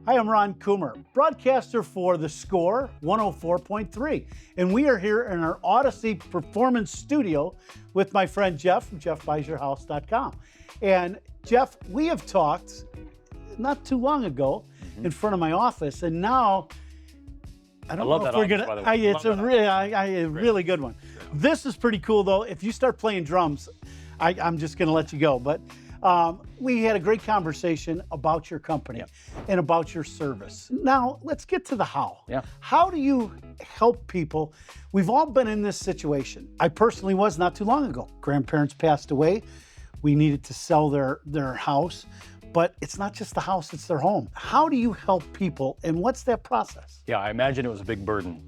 Hi, I'm Ron Coomer, broadcaster for The Score 104.3. And we are here in our Odyssey Performance Studio with my friend Jeff from jeffbuysyourhouse.com. And Jeff, we have talked not too long ago in front of my office, and now I don't know if we're gonna. It's a really good one. This is pretty cool, though. If you start playing drums, I'm just gonna let you go. But we had a great conversation about your company and about your service. Now let's get to the how. How do you help people? We've all been in this situation. I personally was not too long ago. Grandparents passed away. We needed to sell their house. But it's not just the house, it's their home. How do you help people, and what's that process? Yeah, I imagine it was a big burden,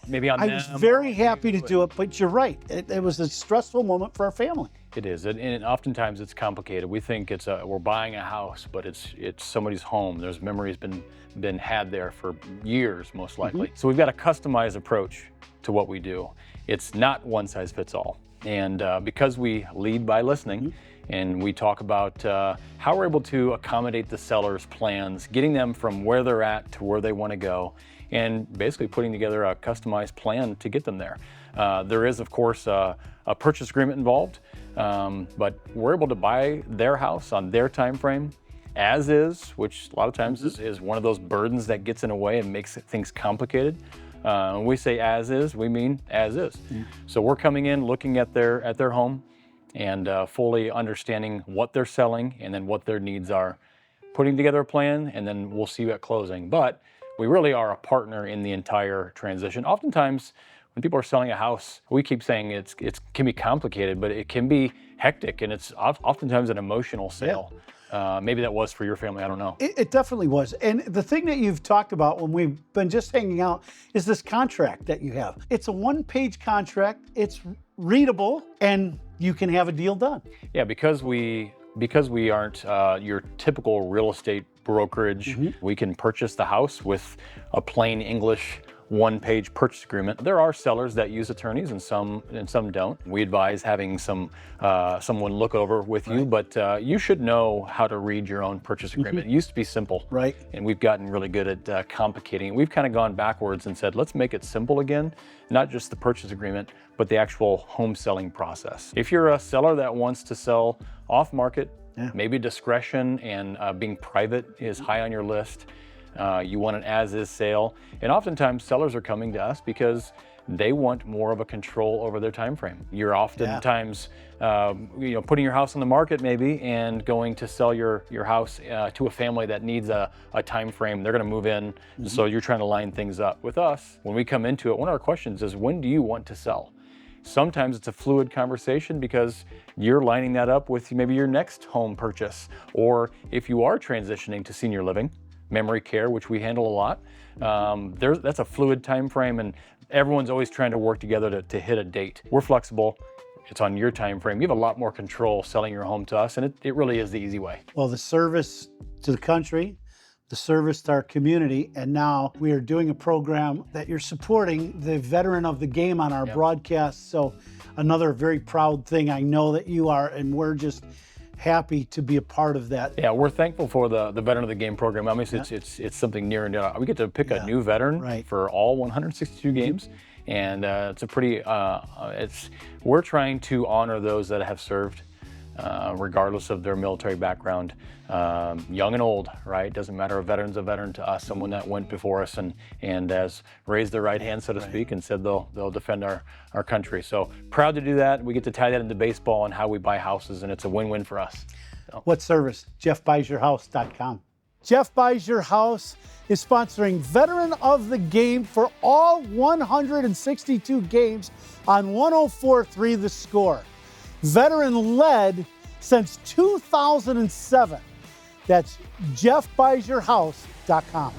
maybe on them. I was very happy to do it, but you're right. It was a stressful moment for our family. It is, and oftentimes it's complicated. We think we're buying a house, but it's somebody's home. There's memories been had there for years, most likely. So we've got a customized approach to what we do. It's not one size fits all. And because we lead by listening, and we talk about how we're able to accommodate the seller's plans, getting them from where they're at to where they want to go, and basically putting together a customized plan to get them there. There is, of course, a purchase agreement involved, but we're able to buy their house on their time frame, as is, which a lot of times is one of those burdens that gets in the way and makes things complicated. When we say as is, we mean as is. So we're coming in, looking at their home, and fully understanding what they're selling and then what their needs are, putting together a plan, and then we'll see you at closing. But we really are a partner in the entire transition. Oftentimes, when people are selling a house, we keep saying it can be complicated, but it can be hectic, and it's oftentimes an emotional sale. Maybe that was for your family, I don't know. It definitely was. And the thing that you've talked about when we've been just hanging out is this contract that you have. It's a one-page contract, it's readable, and you can have a deal done. Yeah, because we aren't your typical real estate brokerage, we can purchase the house with a plain English one-page purchase agreement. There are sellers that use attorneys, and some don't. We advise having someone look over with you, but you should know how to read your own purchase agreement. It used to be simple, and we've gotten really good at complicating it. We've kind of gone backwards and said, let's make it simple again, not just the purchase agreement, but the actual home selling process. If you're a seller that wants to sell off-market, maybe discretion and being private is high on your list. You want an as-is sale, and oftentimes sellers are coming to us because they want more of a control over their time frame. You're oftentimes putting your house on the market maybe and going to sell your house to a family that needs a time frame. They're going to move in, so you're trying to line things up. With us, when we come into it, one of our questions is, when do you want to sell? Sometimes it's a fluid conversation because you're lining that up with maybe your next home purchase, or if you are transitioning to senior living, memory care, which we handle a lot. That's a fluid time frame, and everyone's always trying to work together to hit a date. We're flexible. It's on your time frame. You have a lot more control selling your home to us, and it really is the easy way. Well, the service to the country, the service to our community, and now we are doing a program that you're supporting the veteran of the game on our broadcast. So another very proud thing. I know that you are, and we're just happy to be a part of that. Yeah, we're thankful for the Veteran of the Game program. I mean, it's something near and dear. We get to pick a new veteran for all 162 games, and it's a pretty. We're trying to honor those that have served, regardless of their military background, young and old. Right? Doesn't matter. A veteran's a veteran to us. Someone that went before us and has raised their right hand, so to speak, and said they'll defend our country. So proud to do that. We get to tie that into baseball and how we buy houses, and it's a win-win for us. So. What service? jeffbuysyourhouse.com. Jeff Buys Your House is sponsoring Veteran of the Game for all 162 games on 104.3 The Score. Veteran-led since 2007. That's jeffbuysyourhouse.com.